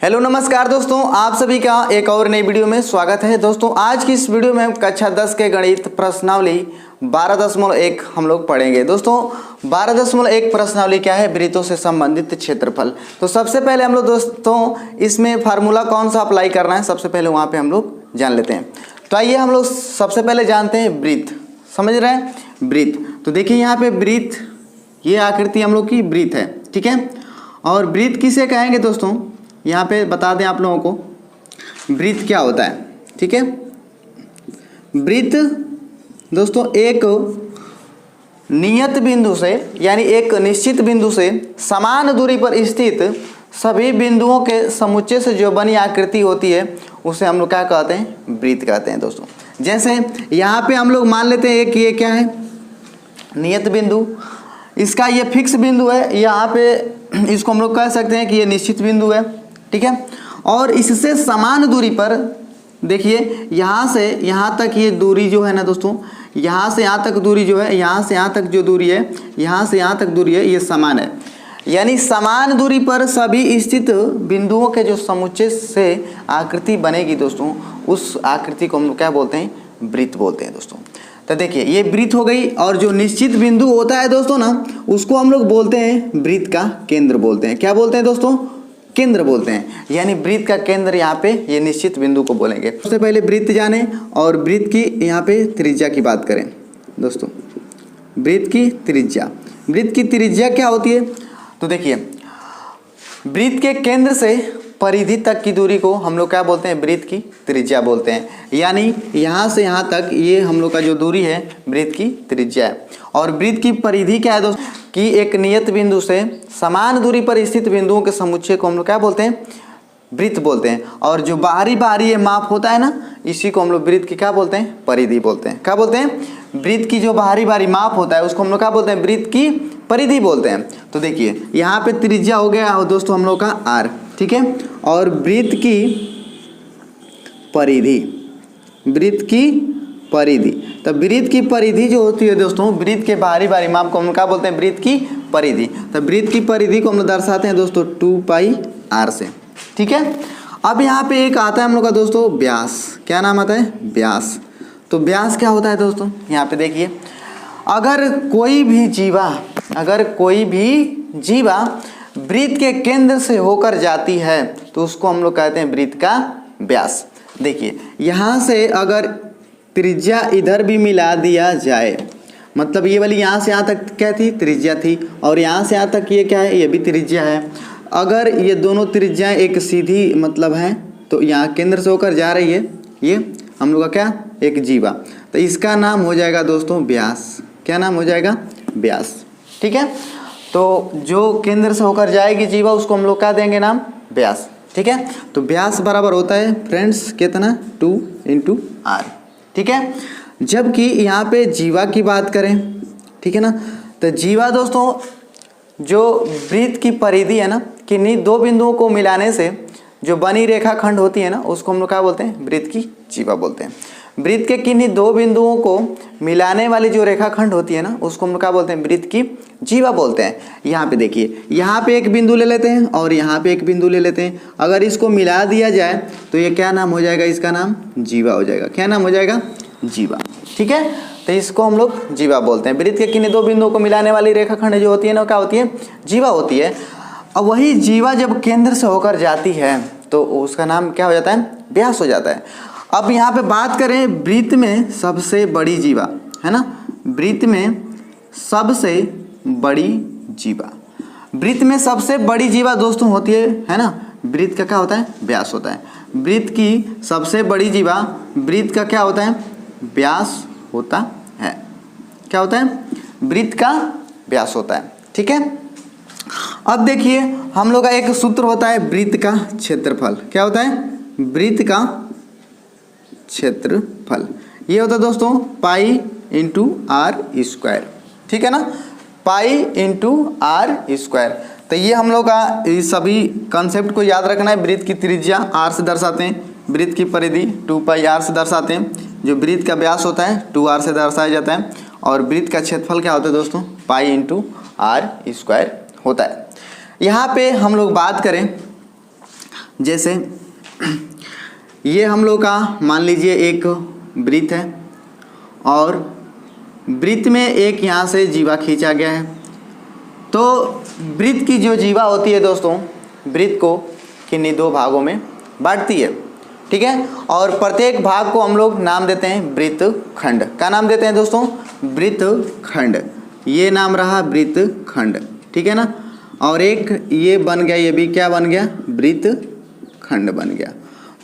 Hello नमस्कार दोस्तों, आप सभी का एक और नई वीडियो में स्वागत है। दोस्तों आज की इस वीडियो में हम कक्षा 10 के गणित प्रश्नावली 12.1 हम लोग पढ़ेंगे। दोस्तों 12.1 प्रश्नावली क्या है? वृत्तों से संबंधित क्षेत्रफल। तो सबसे पहले हम लोग दोस्तों इसमें फार्मूला कौन सा अप्लाई करना है, सबसे पहले वहाँ पे हम लोग जान लेते हैं। तो आइए हम लोग सबसे पहले जानते हैं वृत्त। समझ रहे हैं? वृत्त। तो देखिए यहाँ पे वृत्त, ये आकृति हम लोग की वृत्त है, ठीक है। और वृत्त किसे कहेंगे दोस्तों, यहाँ पे बता दें आप लोगों को वृत्त क्या होता है, ठीक है। वृत्त दोस्तों एक नियत बिंदु से यानी एक निश्चित बिंदु से समान दूरी पर स्थित सभी बिंदुओं के समुच्चय से जो बनी आकृति होती है उसे हम लोग क्या कहते हैं? वृत्त कहते हैं दोस्तों। जैसे यहाँ पे हम लोग मान लेते हैं एक ये क्या है? नियत बिंदु। इसका ये फिक्स बिंदु है, यहाँ पे इसको हम लोग कह सकते हैं कि ये निश्चित बिंदु है, ठीक है। और इससे समान दूरी पर देखिए यहाँ से यहाँ तक ये दूरी जो है ना दोस्तों, यहाँ से यहाँ तक दूरी जो है, यहाँ से यहाँ तक जो दूरी है, यहाँ से यहाँ तक दूरी है, ये समान है। यानी समान दूरी पर सभी स्थित बिंदुओं के जो समुच्चय से आकृति बनेगी दोस्तों, उस आकृति को हम लोग क्या बोलते हैं? वृत्त बोलते हैं दोस्तों। तो देखिए ये वृत्त हो गई, और जो निश्चित बिंदु होता है दोस्तों ना, उसको हम लोग बोलते हैं वृत्त का केंद्र बोलते हैं। क्या बोलते हैं दोस्तों? केंद्र बोलते हैं। यानी वृत्त का केंद्र यहाँ पे ये निश्चित बिंदु को बोलेंगे। सबसे पहले वृत्त जाने और वृत्त की यहाँ पे त्रिज्या की बात करें दोस्तों। वृत्त की त्रिज्या, वृत्त की त्रिज्या क्या होती है? तो देखिए वृत्त के केंद्र से परिधि तक की दूरी को हम लोग क्या बोलते हैं? वृत्त की त्रिज्या बोलते हैं। यानी यहाँ से यहाँ तक ये हम लोग का जो दूरी है वृत्त की त्रिज्या है। और वृत्त की परिधि क्या है दोस्तों? कि एक नियत बिंदु से समान दूरी पर स्थित बिंदुओं के समुच्चय को हम लोग क्या बोलते हैं? वृत्त बोलते हैं। और जो बाहरी बाहरी ये माप होता है ना, इसी को हम लोग वृत्त की क्या बोलते हैं? परिधि बोलते हैं। क्या बोलते हैं? वृत्त की जो बाहरी बाहरी माप होता है उसको हम लोग क्या बोलते हैं? वृत्त की परिधि बोलते हैं। तो देखिए यहाँ पे त्रिज्या हो गया दोस्तों हम लोग का r, ठीक है। और वृत्त की परिधि, वृत्त की परिधि, तो वृत्त की परिधि जो होती है दोस्तों, वृत्त के बाहरी बाहरी माप को हम क्या बोलते हैं? वृत्त की परिधि। तो वृत्त की परिधि को हम लोग दर्शाते हैं दोस्तों 2πr से, ठीक है। अब यहाँ पे एक आता है हम लोग का दोस्तों व्यास। क्या नाम आता है? व्यास। तो व्यास क्या होता है दोस्तों? यहाँ पे देखिए अगर कोई भी जीवा वृत्त के केंद्र से होकर जाती है तो उसको हम लोग कहते हैं वृत्त का व्यास। देखिए यहाँ से अगर त्रिज्या इधर भी मिला दिया जाए, मतलब ये वाली यहाँ से यहाँ तक क्या थी? त्रिज्या थी। और यहाँ से यहाँ तक ये क्या है? ये भी त्रिज्या है। अगर ये दोनों त्रिज्याएं एक सीधी मतलब हैं तो यहाँ केंद्र से होकर जा रही है, ये हम लोग का क्या? एक जीवा। तो इसका नाम हो जाएगा दोस्तों व्यास। क्या नाम हो जाएगा? व्यास, ठीक है। तो जो केंद्र से होकर जाएगी जीवा उसको हम लोग क्या देंगे नाम? व्यास, ठीक है। तो व्यास बराबर होता है फ्रेंड्स कितना? 2 × r, ठीक है। जबकि यहाँ पे जीवा की बात करें, ठीक है ना, तो जीवा दोस्तों जो वृत्त की परिधि है ना, किन्हीं दो बिंदुओं को मिलाने से जो बनी रेखाखंड होती है ना, उसको हम लोग क्या बोलते हैं? वृत्त की जीवा बोलते हैं। वृत्त के किन्हीं दो बिंदुओं को मिलाने वाली जो रेखाखंड होती है ना, उसको हम लोग क्या बोलते हैं? वृत्त की जीवा बोलते हैं। यहाँ पे देखिए यहाँ पे एक बिंदु ले लेते हैं और यहाँ पे एक बिंदु ले लेते हैं। अगर इसको मिला दिया जाए तो ये क्या नाम हो जाएगा? इसका नाम जीवा हो जाएगा। क्या नाम हो जाएगा? जीवा, ठीक है। तो इसको हम लोग जीवा बोलते हैं। वृत्त के किन्हीं दो बिंदुओं को मिलाने वाली रेखाखंड जो होती है ना, क्या होती है? जीवा होती है। अब वही जीवा जब केंद्र से होकर जाती है तो उसका नाम क्या हो जाता है? व्यास हो जाता है। अब यहाँ पे बात करें वृत्त में सबसे बड़ी जीवा, है ना, वृत्त में सबसे बड़ी जीवा, वृत्त में सबसे बड़ी जीवा दोस्तों होती है ना, वृत्त का क्या होता है? व्यास होता है। वृत्त की सबसे बड़ी जीवा वृत्त का क्या होता है? व्यास होता है। क्या होता है? वृत्त का व्यास होता है, ठीक है। अब देखिए हम लोग का एक सूत्र होता है वृत्त का क्षेत्रफल। क्या होता है? वृत्त का क्षेत्रफल। ये होता है दोस्तों पाई × r², ठीक है ना, पाई × r²। तो ये हम लोग का इस सभी कंसेप्ट को याद रखना है। वृत्त की त्रिज्या r से दर्शाते हैं, वृत्त की परिधि 2πr से दर्शाते हैं, जो वृत्त का व्यास होता है 2r से दर्शाया जाता है, और वृत्त का क्षेत्रफल क्या होता है दोस्तों? पाई × r² होता है। यहाँ पे हम लोग बात करें जैसे ये हम लोग का मान लीजिए एक वृत्त है और वृत्त में एक यहाँ से जीवा खींचा गया है। तो वृत्त की जो जीवा होती है दोस्तों, वृत्त को किन्हीं दो भागों में बांटती है, ठीक है। और प्रत्येक भाग को हम लोग नाम देते हैं वृत्तखंड। क्या नाम देते हैं दोस्तों? वृत्तखंड। ये नाम रहा वृत्तखंड, ठीक है ना। और एक ये बन गया, ये भी क्या बन गया? वृत्तखंड बन गया।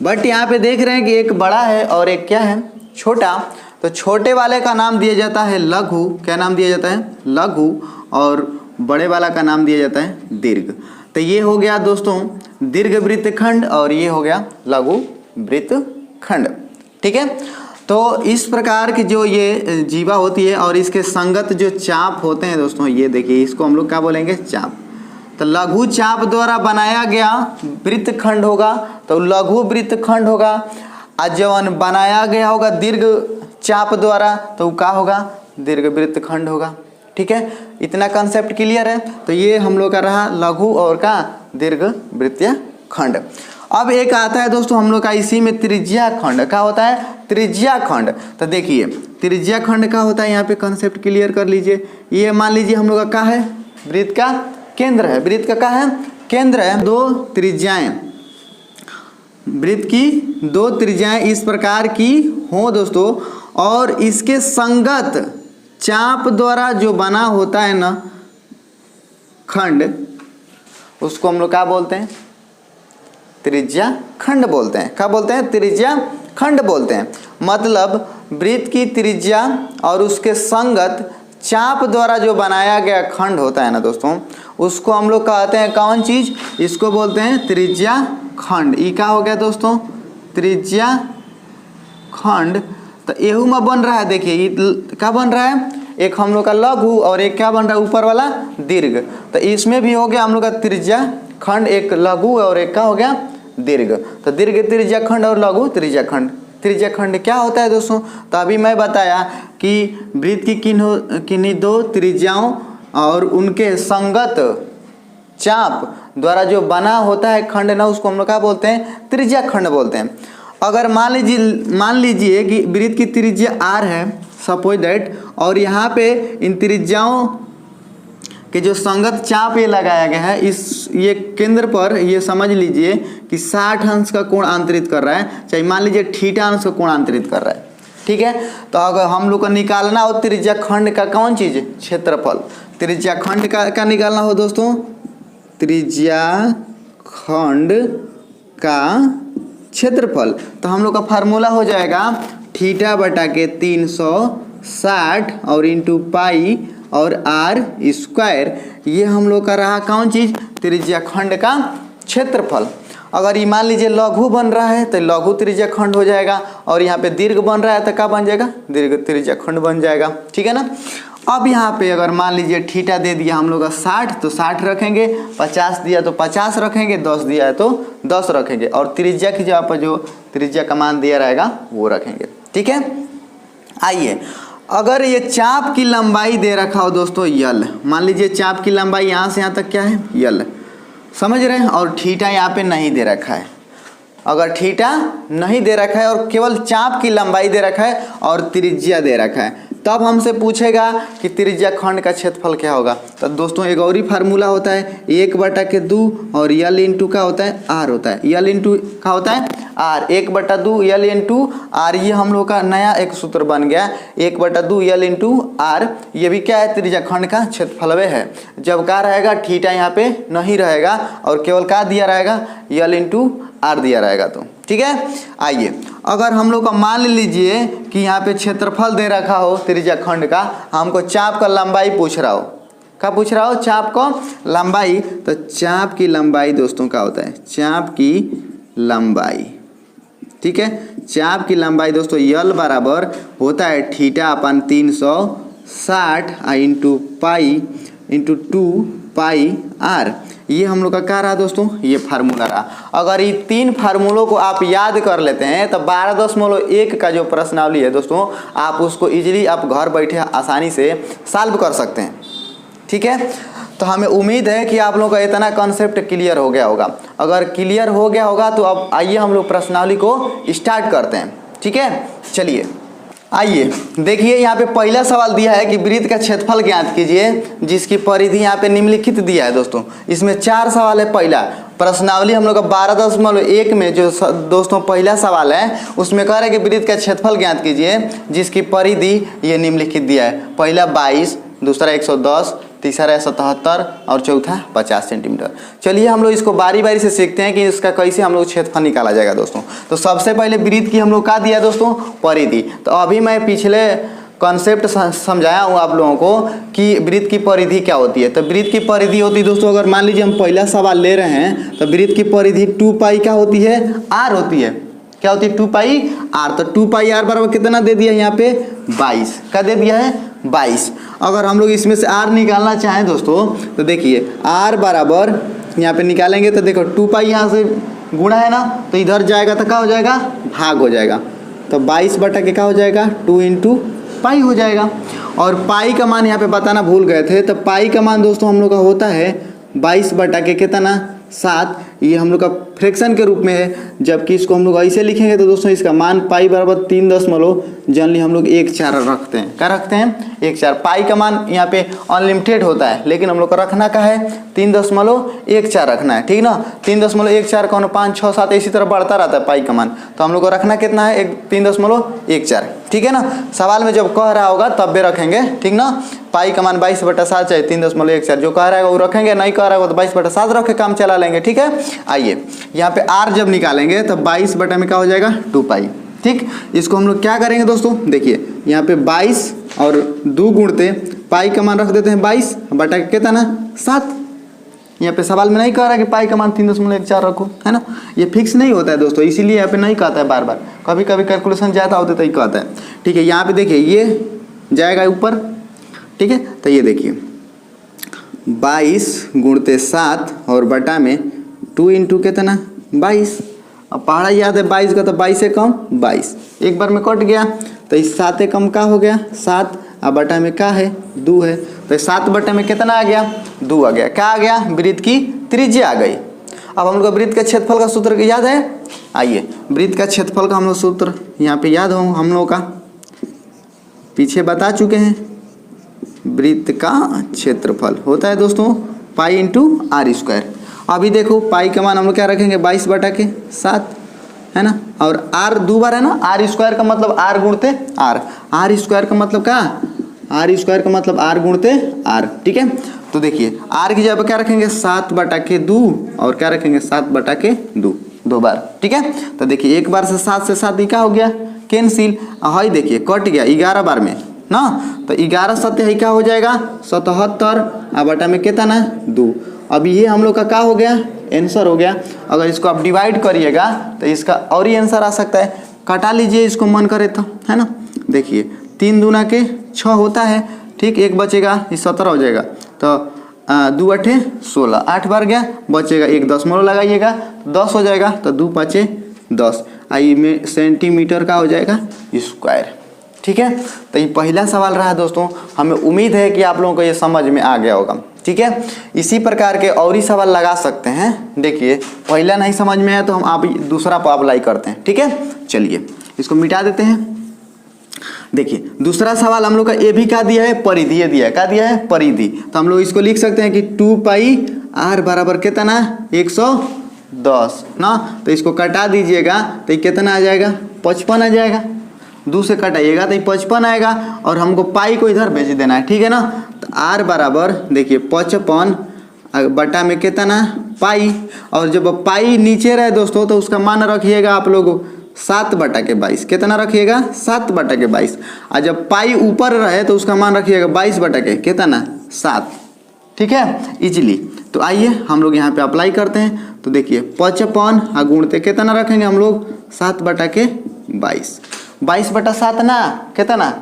बट यहाँ पे देख रहे हैं कि एक बड़ा है और एक क्या है? छोटा। तो छोटे वाले का नाम दिया जाता है लघु। क्या नाम दिया जाता है? लघु। और बड़े वाला का नाम दिया जाता है दीर्घ। तो ये हो गया दोस्तों दीर्घ वृत्तखंड और ये हो गया लघु वृत्तखंड, ठीक है। तो इस प्रकार की जो ये जीवा होती है और इसके संगत जो चाप होते हैं दोस्तों, ये देखिए, इसको हम लोग क्या बोलेंगे? चाप। तो लघु चाप द्वारा बनाया गया वृत्तखंड होगा तो लघु वृत्तखंड होगा। और जब बनाया गया होगा दीर्घ चाप द्वारा तो क्या होगा? दीर्घ वृत्तखंड होगा, ठीक है। इतना कंसेप्ट क्लियर है। तो ये हम लोग का रहा लघु और का दीर्घ वृत्तीय खंड। अब एक आता है दोस्तों हम लोग का इसी में त्रिज्या खंड। क्या होता है? त्रिज्या खंड। तो देखिए त्रिज्या खंड क्या होता है, यहाँ पे कंसेप्ट क्लियर कर लीजिए। ये मान लीजिए हम लोग का क्या है? वृत्त का केंद्र है। वृत्त का क्या है? केंद्र है। दो त्रिज्याएं, वृत्त की दो त्रिज्याएं इस प्रकार की हो दोस्तों, और इसके संगत चाप द्वारा जो बना होता है ना खंड, उसको हम लोग क्या बोलते हैं? त्रिज्या खंड बोलते हैं। क्या बोलते हैं? त्रिज्या खंड बोलते हैं। मतलब वृत्त की त्रिज्या और उसके संगत चाप द्वारा जो बनाया गया खंड होता है ना दोस्तों, उसको हम लोग कहते हैं कौन चीज? इसको बोलते हैं त्रिज्या खंड। ये क्या हो गया दोस्तों? त्रिज्या खंड। तो एहू में बन रहा है, देखिए ये क्या बन रहा है? एक हम लोग का लघु और एक क्या बन रहा है? ऊपर वाला दीर्घ। तो इसमें भी हो गया हम लोग का त्रिज्या खंड, एक लघु और एक का हो गया दीर्घ। तो दीर्घ त्रिज्या खंड और लघु त्रिज्या खंड। त्रिज्या खंड क्या होता है दोस्तों? तो अभी मैं बताया कि वृत्त की किन्हीं दो त्रिज्याओं और उनके संगत चाप द्वारा जो बना होता है खंड ना, उसको हम लोग क्या बोलते हैं? त्रिज्या खंड बोलते हैं। अगर मान लीजिए कि वृत्त की त्रिज्या r है, सपोज दैट, और यहाँ पे इन त्रिज्याओं के जो संगत चाप ये लगाया गया है, इस ये केंद्र पर ये समझ लीजिए कि 60 अंश का कोण अंतरित कर रहा है, चाहे मान लीजिए थीटा अंश का कोण अंतरित कर रहा है, ठीक है। तो अगर हम लोग को निकालना हो त्रिज्या खंड का कौन चीज? क्षेत्रफल। त्रिज्या खंड का निकालना हो दोस्तों, त्रिज्या खंड का क्षेत्रफल, तो हम लोग का फार्मूला हो जाएगा थीटा बटा के 360 और इंटू पाई और आर स्क्वायर। ये हम लोग का रहा कौन चीज? त्रिज्या खंड का क्षेत्रफल। अगर ये मान लीजिए लघु बन रहा है तो लघु त्रिज्या खंड हो जाएगा, और यहाँ पे दीर्घ बन रहा है तो क्या बन जाएगा? दीर्घ त्रिज्या खंड बन जाएगा, ठीक है ना। अब यहाँ पे अगर मान लीजिए थीटा दे दिया हम लोग का 60 तो 60 रखेंगे, 50 दिया तो 50 रखेंगे, 10 दिया है तो 10 रखेंगे, और त्रिज्या की जगह पर जो त्रिज्या का मान दिया रहेगा वो रखेंगे, ठीक है। आइए, अगर ये चाप की लंबाई दे रखा हो दोस्तों यल, मान लीजिए चाप की लंबाई यहाँ से यहाँ तक क्या है? यल, समझ रहे हैं, और थीटा यहाँ पे नहीं दे रखा है। अगर थीटा नहीं दे रखा है और केवल चाप की लंबाई दे रखा है और त्रिज्या दे रखा है, तब हमसे पूछेगा कि त्रिज्या खंड का क्षेत्रफल क्या होगा। तो दोस्तों एक और ही फार्मूला होता है 1/2 और यल इंटू का होता है आर होता है। यल इंटू का होता है आर, 1/2 यल इंटू आर। ये हम लोग का नया एक सूत्र बन गया 1/2 यल इंटू आर। ये भी क्या है? त्रिज्या खंड का क्षेत्रफल है। जब क्या रहेगा? थीटा यहाँ पे नहीं रहेगा और केवल क्या दिया रहेगा? यल इंटू आर दिया रहेगा, तो ठीक है। आइए, अगर हम लोग का मान लीजिए कि यहाँ पे क्षेत्रफल दे रखा हो त्रिज्या खंड का, हमको चाप का लंबाई पूछ रहा हो। क्या पूछ रहा हो? चाप को लंबाई। तो चाप की लंबाई दोस्तों क्या होता है? चाप की लंबाई, ठीक है। चाप की लंबाई दोस्तों यल बराबर होता है theta upon 360 into pi into 2 pi R. ये हम लोग का क्या रहा दोस्तों? ये फार्मूला रहा। अगर ये तीन फार्मूलों को आप याद कर लेते हैं तो 12.1 का जो प्रश्नावली है दोस्तों, आप उसको इजीली आप घर बैठे आसानी से सॉल्व कर सकते हैं, ठीक है। तो हमें उम्मीद है कि आप लोगों का इतना कॉन्सेप्ट क्लियर हो गया होगा। अगर क्लियर हो गया होगा तो अब आइए हम लोग प्रश्नावली को स्टार्ट करते हैं। ठीक है, चलिए आइए देखिए, यहाँ पे पहला सवाल दिया है कि वृत्त का क्षेत्रफल ज्ञात कीजिए जिसकी परिधि यहाँ पे निम्नलिखित दिया है। दोस्तों इसमें 4 सवाल है। पहला प्रश्नावली हम लोग का 12.1 में जो दोस्तों पहला सवाल है उसमें कह रहे हैं कि वृत्त का क्षेत्रफल ज्ञात कीजिए जिसकी परिधि ये निम्नलिखित दिया है। पहला 22, दूसरा 110, तीसरा 77 और चौथा 50 सेंटीमीटर। चलिए हम लोग इसको बारी बारी से सीखते हैं कि इसका कैसे हम लोग क्षेत्रफल निकाला जाएगा। दोस्तों तो सबसे पहले वृत्त की हम लोग का दिया दोस्तों परिधि। तो अभी मैं पिछले कॉन्सेप्ट समझाया हूँ आप लोगों को कि वृत्त की परिधि क्या होती है। तो वृत्त की परिधि होती है दोस्तों, अगर मान लीजिए हम पहला सवाल ले रहे हैं तो वृत्त की परिधि 2 पाई क्या होती है, आर होती है। क्या होती है, 2 पाई आर। तो 2 पाई आर बराबर कितना दे दिया यहाँ पे 22 का दे दिया है 22। अगर हम लोग इसमें से आर निकालना चाहें दोस्तों तो देखिए आर बराबर यहाँ पे निकालेंगे तो देखो 2 पाई यहाँ से गुणा है ना, तो इधर जाएगा तो क्या हो जाएगा, भाग हो जाएगा। तो 22 बटा के क्या हो जाएगा 2 इंटू पाई हो जाएगा। और पाई का मान यहाँ पे बताना भूल गए थे, तो पाई का मान दोस्तों हम लोग का होता है 22 बटा के कितना 7। ये हम लोग का फ्रैक्शन के रूप में है, जबकि इसको हम लोग ऐसे लिखेंगे तो दोस्तों इसका मान पाई बराबर 3 जनरली हम लोग 1/4 रखते हैं। क्या रखते हैं 1/4। पाई का मान यहाँ पे अनलिमिटेड होता है, लेकिन हम लोग को रखना का है 3.14 रखना है। ठीक ना, 3.14 कौन 5, 6, 7 इसी तरह बढ़ता रहता है पाई का मान। तो हम लोग को रखना कितना है 3.14। ठीक है ना, सवाल में जब कह रहा होगा तब भी रखेंगे। ठीक ना, पाई का मान 22/7 चाहे 3.14 जो कह रहा है वो रखेंगे, नहीं कह रहा है तो 22/7 रख के काम चला लेंगे। ठीक है, आइए यहाँ पे आर जब निकालेंगे तो 22 बटा में क्या हो जाएगा 2 पाई। ठीक, इसको हम लोग क्या करेंगे दोस्तों, देखिए यहाँ पे 22 और 2 गुणते पाई का मान रख देते हैं 22 बटा के कितना 7। यहाँ पे सवाल में नहीं कह रहा है कि पाई का मान 3.14 रखो, है ना, ये फिक्स नहीं होता है दोस्तों, इसीलिए यहाँ पे नहीं कहता है बार बार, कभी कभी कैलकुलेशन ज़्यादा होता है तो ही कहता है। ठीक है, यहाँ पे देखिए ये जाएगा ऊपर। ठीक है, तो ये देखिए 22 गुणते 7 और बटा में 2 इंटू कितना 22। अब पहाड़ा याद है 22 का, तो 22 से कम 22 एक बार में कट गया, तो इस 7 से कम का हो गया 7, अब बटा में क्या है 2 है, तो 7 बटा में कितना आ गया 2 आ गया। क्या आ गया, वृत्त की त्रिज्या आ गई। अब हम लोग वृत्त का क्षेत्रफल का सूत्र याद है, आइए वृत्त का क्षेत्रफल का हम लोग सूत्र यहाँ पे याद हो, हम लोग का पीछे बता चुके हैं। वृत्त का क्षेत्रफल होता है दोस्तों पाई इंटू आर स्क्वायर। अभी देखो पाई का मान हम लोग क्या रखेंगे 22 बटा के 7, है ना, और आर 2 बार है ना, आर स्क्वायर का मतलब आर गुणते आर, आर स्क्वायर का मतलब क्या, आर स्क्वायर का मतलब आर गुणते आर। ठीक है, तो देखिए आर की जगह क्या रखेंगे 7 बटा के 2 और क्या रखेंगे 7 बटा के 2 बार। ठीक है, तो देखिए एक बार से 7 से 7 क्या हो गया कैंसिल, हाई देखिए कट गया 11 बार में ना, तो 11 7 क्या हो जाएगा 77 बटा में कितना 2। अब ये हम लोग का क्या हो गया आंसर हो गया। अगर इसको आप डिवाइड करिएगा तो इसका और ही आंसर आ सकता है, कटा लीजिए इसको मन करे तो, है ना। देखिए 3 दूना के 6 होता है, ठीक, एक बचेगा ये 17 हो जाएगा, तो 2 8 16 8 बार गया, बचेगा 1 दशमलव लगाइएगा 10 हो जाएगा, तो 2 5 10 आई में सेंटीमीटर का हो जाएगा स्क्वायर। ठीक है, तो ये पहला सवाल रहा दोस्तों, हमें उम्मीद है कि आप लोगों को ये समझ में आ गया होगा। ठीक है, इसी प्रकार के और ही सवाल लगा सकते हैं। देखिए पहला नहीं समझ में आया तो हम आप दूसरा पर अप्लाई करते हैं। ठीक है, चलिए इसको मिटा देते हैं। देखिए दूसरा सवाल हम लोग का ये भी क्या दिया है परिधि, ये दिया है, क्या दिया है परिधि। तो हम लोग इसको लिख सकते हैं कि 2 पाई आर बराबर कितना 110 ना, तो इसको कटा दीजिएगा तो ये कितना आ जाएगा 55 आ जाएगा। 2 से कटाइएगा तो ये 55 आएगा और हमको पाई को इधर भेज देना है। ठीक है ना, तो आर बराबर देखिए 55 बटा में कितना पाई, और जब पाई नीचे रहे दोस्तों तो उसका मान रखिएगा आप लोग 7 बटा के 22। कितना रखिएगा 7 बटा के 22, और जब पाई ऊपर रहे तो उसका मान रखिएगा 22 बटा के कितना 7। ठीक है, इजीली। तो आइए हम लोग यहाँ पे अप्लाई करते हैं। तो देखिए 55 गुणते कितना रखेंगे हम लोग 7 बटा के 22, 22 बटा 7 ना कितना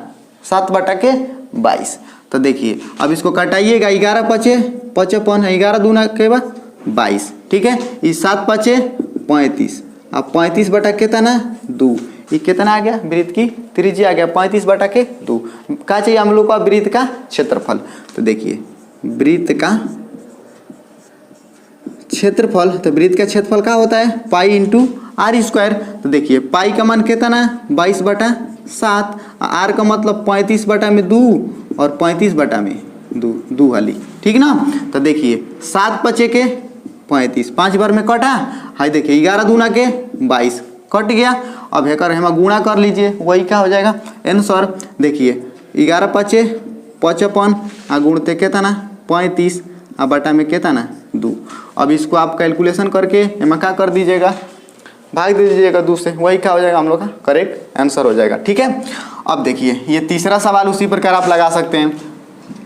7 बटा के 22। तो देखिए अब इसको कटाइएगा 11 5 55 है, 11 दूना के बाद 22। ठीक है, इस 7 5 35, अब 35 बटा कितना 2, ये कितना आ गया वृत्त की त्रिज्या आ गया 35 बटा के 2। क्या चाहिए हम लोग का वृत्त का क्षेत्रफल। तो देखिए वृत्त का क्षेत्रफल, तो वृत्त का क्षेत्रफल क्या होता है पाई इंटू आर स्क्वायर। तो देखिए पाई का मान कितना है 22/7, आर का मतलब 35/2 और 35/2 वाली, ठीक ना। तो देखिए 7 पचे के 35, 5 बार में कटा, हाई देखिए 11 दूना के 22 कट गया। अब हेकर हम गुणा कर लीजिए, वही क्या हो जाएगा आंसर। देखिए 11 पचे 55 आ गुणते कितना 35 आ बटा में कितना 2। अब इसको आप कैलकुलेशन करके एमा क्या कर दीजिएगा, भाग दे दीजिएगा 2 से, वही क्या हो जाएगा हम लोग का करेक्ट आंसर हो जाएगा, ठीक है। अब देखिए ये तीसरा सवाल उसी प्रकार आप लगा सकते हैं,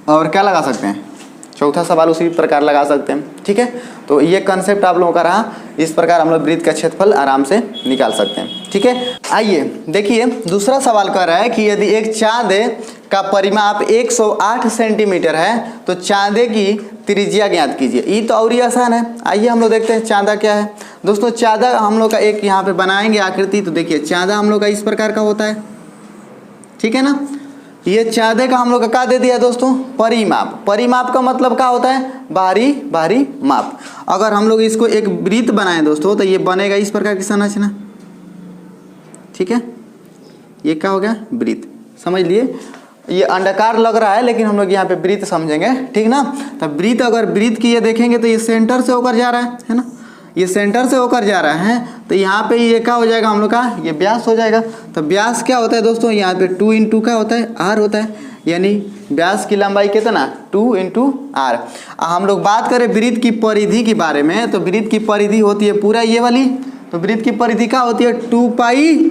और क्या लगा सकते हैं चौथा सवाल उसी प्रकार लगा सकते हैं, ठीक है। तो ये कंसेप्ट आप लोगों का रहा, इस प्रकार हम लोग वृत्त का क्षेत्रफल आराम से निकाल सकते हैं, ठीक है। आइए देखिए दूसरा सवाल कह रहा है कि यदि एक चांदे का परिमाप 108 सेंटीमीटर है तो चांदे की त्रिज्या ज्ञात कीजिए। ये तो और ही आसान है। आइए हम लोग देखते हैं चांदा क्या है। दोस्तों चांदा हम लोग का एक यहाँ पे बनाएंगे आकृति, तो देखिए चांदा हम लोग का इस प्रकार का होता है, ठीक है ना। ये चांदे का हम लोग का क्या दे दिया दोस्तों परिमाप। परिमाप का मतलब क्या होता है बाहरी बाहरी माप। अगर हम लोग इसको एक वृत्त बनाएं दोस्तों तो ये बनेगा इस प्रकार की संरचना, ठीक है। ये क्या हो गया वृत्त, समझ लिए। ये अंडाकार लग रहा है लेकिन हम लोग यहाँ पे वृत्त समझेंगे, ठीक ना। तो वृत्त अगर वृत्त की ये देखेंगे तो ये सेंटर से होकर जा रहा है ना, ये सेंटर से होकर जा रहा है। तो यहाँ पे ये क्या हो जाएगा हम लोग का ये व्यास हो जाएगा। तो व्यास क्या होता है दोस्तों यहाँ पे 2 इंटू क्या होता है आर होता है, यानी व्यास की लंबाई कितना 2 इंटू आर। हम लोग बात करें वृत्त की परिधि के बारे में, तो वृत्त की परिधि होती है पूरा ये वाली, तो वृत्त की परिधि क्या होती है 2 पाई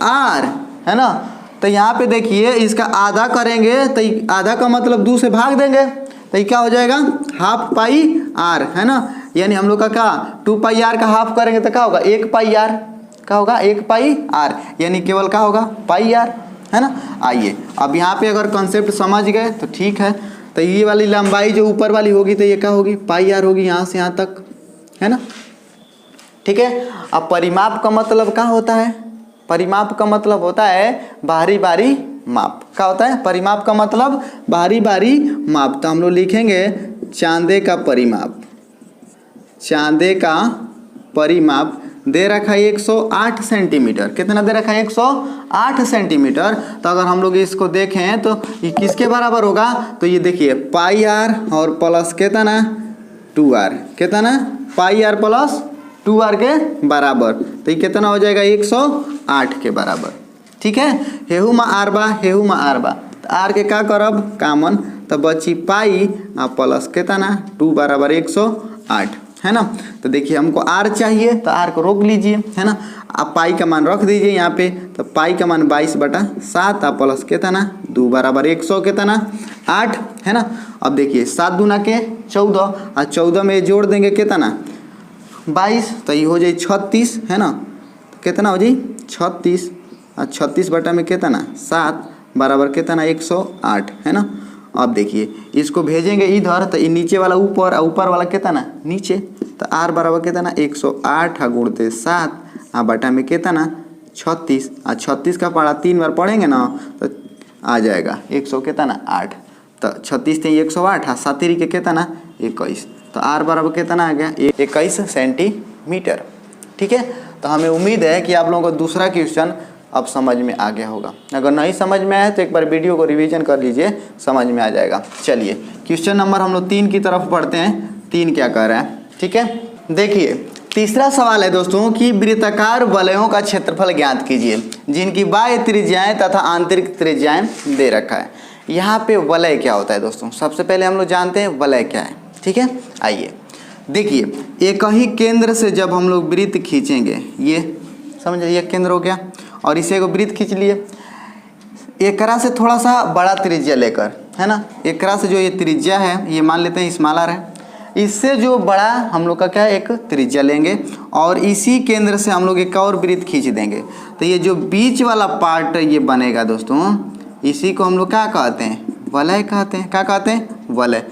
आर, है ना। तो यहाँ पे देखिए इसका आधा करेंगे तो आधा का मतलब 2 से भाग देंगे तो ये क्या हो जाएगा हाफ पाई आर, है ना। यानी हम लोग का क्या 2 पाई आर का हाफ करेंगे तो क्या होगा 1 पाई आर, क्या होगा 1 पाई आर, यानी केवल क्या होगा पाई आर, है ना। आइए अब यहाँ पे अगर कॉन्सेप्ट समझ गए तो ठीक है। तो ये वाली लंबाई जो ऊपर वाली होगी तो ये क्या होगी पाई आर होगी यहाँ से यहाँ तक, है ना, ठीक है। अब परिमाप का मतलब क्या होता है, परिमाप का मतलब होता है बाहरी बाहरी माप। क्या होता है परिमाप का मतलब बाहरी बाहरी माप। तो हम लोग लिखेंगे चांदे का परिमाप, चांदे का परिमाप दे रखा है 108 सेंटीमीटर। कितना दे रखा है 108 सेंटीमीटर। तो अगर हम लोग इसको देखें तो ये किसके बराबर होगा, तो ये देखिए पाई आर और प्लस कितना 2 आर, कितना पाई आर प्लस 2 आर के बराबर। तो ये कितना हो जाएगा 108 के बराबर, ठीक है। हेहू में आर बा, हेहू में आर बा, तो आर के का करब कामन, तो बची पाई आ प्लस कितना 2 बराबर 108, है ना। तो देखिए हमको आर चाहिए तो आर को रोक लीजिए, है ना। आप पाई का मान रख दीजिए यहाँ पे, तो पाई का मान 22/7 आ प्लस कितना 2 बराबर 108, है ना। अब देखिए 7 दूना के 14 और 14 में जोड़ देंगे कितना 22, तो ये हो जाए 36, है ना। कितना हो जाए 36 और 36 बटा में कितना 7 बराबर कितना 108, है ना। अब देखिए इसको भेजेंगे इधर तो ये नीचे वाला ऊपर और ऊपर वाला कितना नीचे, तो आर बराबर कितना 108 गुणते 7 आ बटा में कितना 36 और 36 का पढ़ा 3 बार पढ़ेंगे ना तो आ जाएगा 100 कितना 8, तो 36 थे 108 और 7 के कितना 21, तो आर बराबर कितना आ गया 21 सेंटीमीटर, ठीक है। तो हमें उम्मीद है कि आप लोगों को दूसरा क्वेश्चन अब समझ में आ गया होगा। अगर नहीं समझ में आया तो एक बार वीडियो को रिवीजन कर लीजिए, समझ में आ जाएगा। चलिए क्वेश्चन नंबर हम लोग 3 की तरफ पढ़ते हैं। 3 क्या कह रहा है, ठीक है। देखिए तीसरा सवाल है दोस्तों कि वृत्ताकार वलयों का क्षेत्रफल ज्ञात कीजिए जिनकी बाह्य त्रिज्याएं तथा आंतरिक त्रिज्याएं दे रखा है। यहाँ पे वलय क्या होता है दोस्तों, सबसे पहले हम लोग जानते हैं वलय क्या है, ठीक है। आइए देखिए एक ही केंद्र से जब हम लोग वृत्त खींचेंगे, ये समझ ये केंद्र हो गया और इसे एक वृत्त खींच लिए, एकरा से थोड़ा सा बड़ा त्रिज्या लेकर, है ना। एकरा से जो ये त्रिज्या है ये मान लेते हैं स्मॉलर है, इससे जो बड़ा हम लोग का क्या है एक त्रिज्या लेंगे और इसी केंद्र से हम लोग एक और वृत्त खींच देंगे। तो ये जो बीच वाला पार्ट ये बनेगा दोस्तों, इसी को हम लोग क्या कहते हैं वलय कहते हैं। क्या कहते हैं वलय।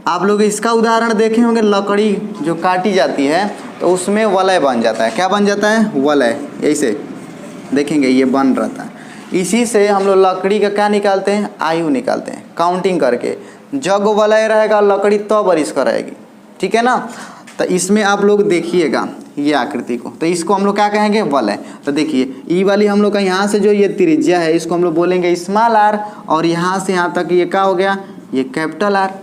आप लोग इसका उदाहरण देखे होंगे, लकड़ी जो काटी जाती है तो उसमें वलय बन जाता है। क्या बन जाता है वलय, ऐसे देखेंगे ये बन रहता है। इसी से हम लोग लकड़ी का क्या निकालते हैं आयु निकालते हैं काउंटिंग करके। जब वलय रहेगा लकड़ी तो बरिश रहेगी, ठीक है ना। तो इसमें आप लोग देखिएगा ये आकृति को, तो इसको हम लोग क्या कहेंगे, वलय। तो देखिए ई वाली हम लोग का यहाँ से जो ये त्रिज्या है इसको हम लोग बोलेंगे स्मॉल आर, और यहाँ से यहाँ तक ये क्या हो गया, ये कैपिटल आर।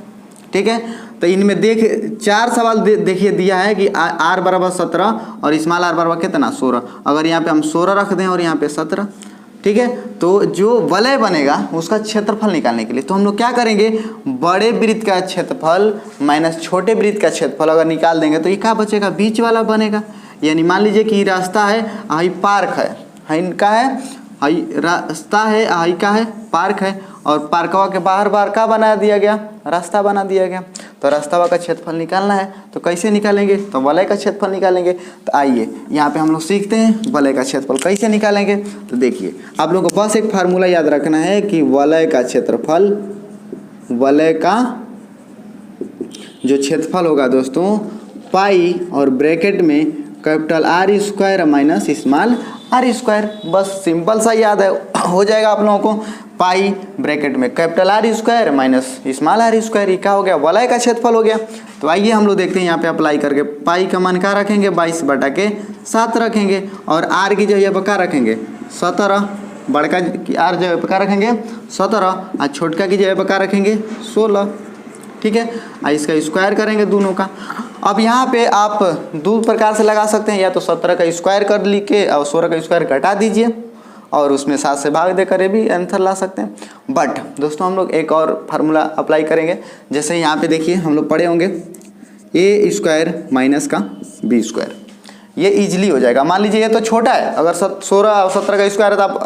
ठीक है, तो इनमें देख 4 सवाल देखिए दिया है कि आर बराबर 17 और स्मॉल आर बराबर कितना 16। अगर यहाँ पे हम 16 रख दें और यहाँ पे 17, ठीक है, तो जो वलय बनेगा उसका क्षेत्रफल निकालने के लिए तो हम लोग क्या करेंगे, बड़े वृत्त का क्षेत्रफल माइनस छोटे वृत्त का क्षेत्रफल अगर निकाल देंगे तो ये क्या बचेगा, बीच वाला बनेगा। यानी मान लीजिए कि रास्ता है, हाई पार्क है, इनका है, हाई रास्ता है, हाई का है, पार्क है, और पार्कवा के बाहर बाहर का बना दिया गया, रास्ता बना दिया गया। तो रास्ता का क्षेत्रफल निकालना है तो कैसे निकालेंगे, तो वलय का क्षेत्रफल निकालेंगे। तो आइए यहाँ पे हम लोग सीखते हैं वलय का क्षेत्रफल कैसे निकालेंगे। तो देखिए आप लोगों को बस एक फार्मूला याद रखना है कि वलय का क्षेत्रफल, वलय का जो क्षेत्रफल होगा दोस्तों, पाई और ब्रैकेट में capital R square minus small R square. बस सिंपल सा याद है, हो जाएगा आप लोगों को। पाई ब्रैकेट में capital R square minus small R square, ये क्या हो गया, वलय का क्षेत्रफल हो गया। तो आइए हम लोग देखते हैं यहाँ पे अप्लाई करके। पाई का मान क्या रखेंगे, 22/7 रखेंगे, और आर की जगह पर क्या रखेंगे, 17। बड़का की आर जगह पर क्या रखेंगे 17, और छोटका की जगह पर क्या रखेंगे 16। ठीक है, इसका स्क्वायर करेंगे दोनों का। अब यहाँ पे आप दो प्रकार से लगा सकते हैं, या तो 17 का स्क्वायर कर ली के और 16 का स्क्वायर घटा दीजिए और उसमें 7 से भाग देकर ये भी आंसर ला सकते हैं। बट दोस्तों हम लोग एक और फार्मूला अप्लाई करेंगे। जैसे यहाँ पे देखिए हम लोग पढ़े होंगे ए स्क्वायर माइनस का बी स्क्वायर, ये इजीली हो जाएगा। मान लीजिए ये तो छोटा है, अगर 16 और 17 का स्क्वायर है तो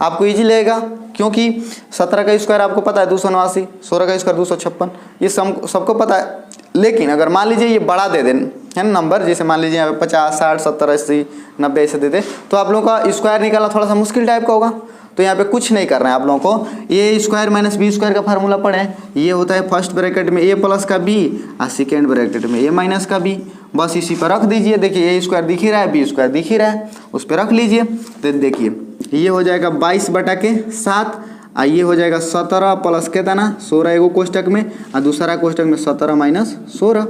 आपको इजी लगेगा, क्योंकि 17 का स्क्वायर आपको पता है 289, 16 का स्क्वायर 256, ये सबको पता है। लेकिन अगर मान लीजिए ये बड़ा दे दें है ना नंबर, जैसे मान लीजिए यहाँ पे 50, 60, 70, 80, 90 ऐसे दे दे, तो आप लोगों का स्क्वायर निकालना थोड़ा सा मुश्किल टाइप का होगा। तो यहाँ पे कुछ नहीं करना है आप लोगों को। ए स्क्वायर माइनस बी स्क्वायर का फार्मूला पढ़े, ये होता है फर्स्ट ब्रैकेट में ए प्लस का बी और सेकेंड ब्रैकेट में ए माइनस का बी। बस इसी पर रख दीजिए। देखिए ए स्क्वायर दिख ही रहा है, बी स्क्वायर दिख ही रहा है, उस पर रख लीजिए। तो देखिए ये हो जाएगा 22/7, और ये हो जाएगा 17 प्लस कितना 16 एगो कोष्टक में, और दूसरा कोष्टक में 17 माइनस 16।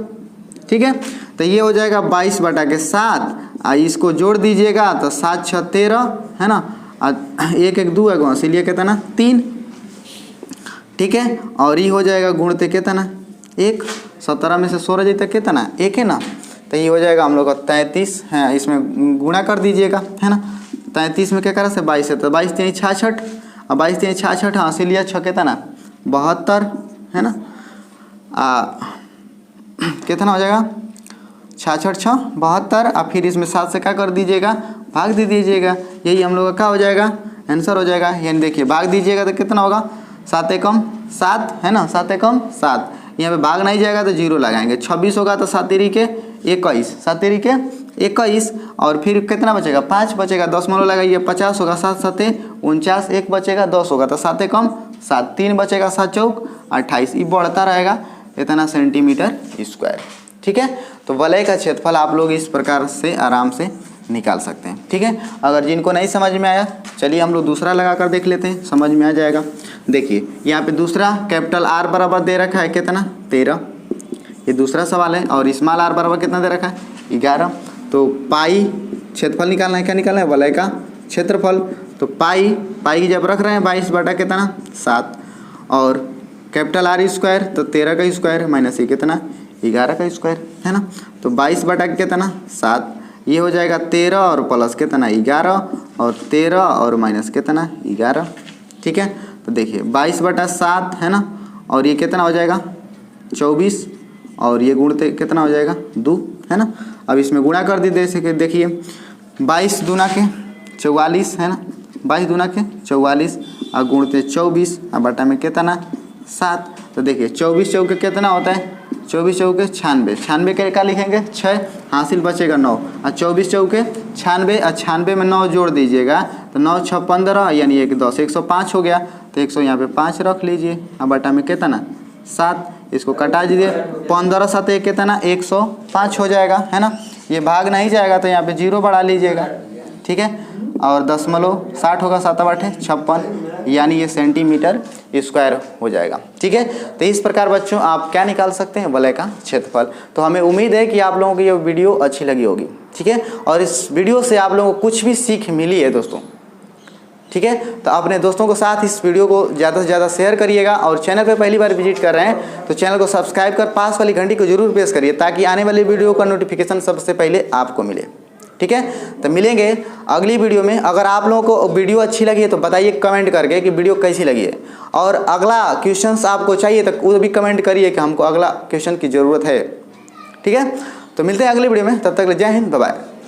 ठीक है, तो ये हो जाएगा 22/7, और इसको जोड़ दीजिएगा तो 7 6 13 है ना, और 1 1 2 है, इसीलिए कितना 3। ठीक है, और ये हो जाएगा गुणते कितना 1, 17 में से 16 जाता कितना 1 है ना, तो ये हो जाएगा हम लोग का 33 है। इसमें गुणा कर दीजिएगा है ना, 33 में क्या करा से 22 है, तो 22 3 66, और 22 3 66, हाँ इसीलिए 6 कितना 72 है ना, कितना हो जाएगा 66 6 72, और फिर इसमें 7 से क्या कर दीजिएगा भाग दे दीजिएगा। यही हम लोग का क्या हो जाएगा आंसर हो जाएगा। यानी देखिए भाग दीजिएगा तो कितना होगा 7 एकम 7 है ना, 7 एकम 7, यहाँ पे भाग नहीं जाएगा तो 0 लगाएंगे। 26 होगा तो 7 तिरी के 21, 7 तिरी के 21, और फिर कितना बचेगा 5 बचेगा, 10 मोलो लगाइए 50 होगा, 7 7 49, 1 बचेगा 10 होगा, तो 7 एकम 7, 3 बचेगा 7 चौक 28, ये बढ़ता रहेगा इतना सेंटीमीटर स्क्वायर। ठीक है, तो वलय का क्षेत्रफल आप लोग इस प्रकार से आराम से निकाल सकते हैं। ठीक है, अगर जिनको नहीं समझ में आया चलिए हम लोग दूसरा लगा कर देख लेते हैं, समझ में आ जाएगा। देखिए यहाँ पे दूसरा कैपिटल आर बराबर दे रखा है कितना 13, ये दूसरा सवाल है, और स्मॉल आर बराबर कितना दे रखा है 11। तो पाई क्षेत्रफल निकालना है, क्या निकालना है वलय का क्षेत्रफल। तो पाई की जब रख रहे हैं 22/7, और कैपिटल आर स्क्वायर तो 13 का स्क्वायर माइनस ये कितना 11 का स्क्वायर है ना, तो 22/7, ये हो जाएगा 13 और प्लस कितना 11, और 13 और माइनस कितना 11। ठीक है, तो देखिए 22/7 है ना, और ये कितना हो जाएगा 24, और ये गुणते कितना हो जाएगा 2 है ना। अब इसमें गुणा कर दी, देखिए 22 दूना के 44 है ना, 22 दूना के 44, और गुणते 24, और बटा में कितना 7। तो देखिए 24 चौके कितना होता है 24 चौके 96, 96 के क्या लिखेंगे 6, हासिल बचेगा 9, और 24 चौके 96, और 96 में 9 जोड़ दीजिएगा तो 9 6 15, यानी 1 10 105 हो गया। तो 100 यहाँ पे 5 रख लीजिए, और बटा में कितना 7, इसको कटा दीजिए 15 7 1 कितना 105 हो जाएगा है ना। ये भाग नहीं जाएगा तो यहाँ पे 0 बढ़ा लीजिएगा। ठीक है, और 10 60 होगा 7 8 56, यानी ये सेंटीमीटर स्क्वायर हो जाएगा। ठीक है, तो इस प्रकार बच्चों आप क्या निकाल सकते हैं, वलय का क्षेत्रफल। तो हमें उम्मीद है कि आप लोगों को ये वीडियो अच्छी लगी होगी। ठीक है, और इस वीडियो से आप लोगों को कुछ भी सीख मिली है दोस्तों। ठीक है, तो अपने दोस्तों के साथ इस वीडियो को ज़्यादा से ज़्यादा शेयर करिएगा, और चैनल पे पहली बार विजिट कर रहे हैं तो चैनल को सब्सक्राइब कर पास वाली घंटी को जरूर प्रेस करिए, ताकि आने वाली वीडियो का नोटिफिकेशन सबसे पहले आपको मिले। ठीक है, तो मिलेंगे अगली वीडियो में। अगर आप लोगों को वीडियो अच्छी लगी है तो बताइए कमेंट करके कि वीडियो कैसी लगी है, और अगला क्वेश्चंस आपको चाहिए तो वो भी कमेंट करिए कि हमको अगला क्वेश्चन की ज़रूरत है। ठीक है, तो मिलते हैं अगली वीडियो में, तब तक जय हिंद, बाय बाय।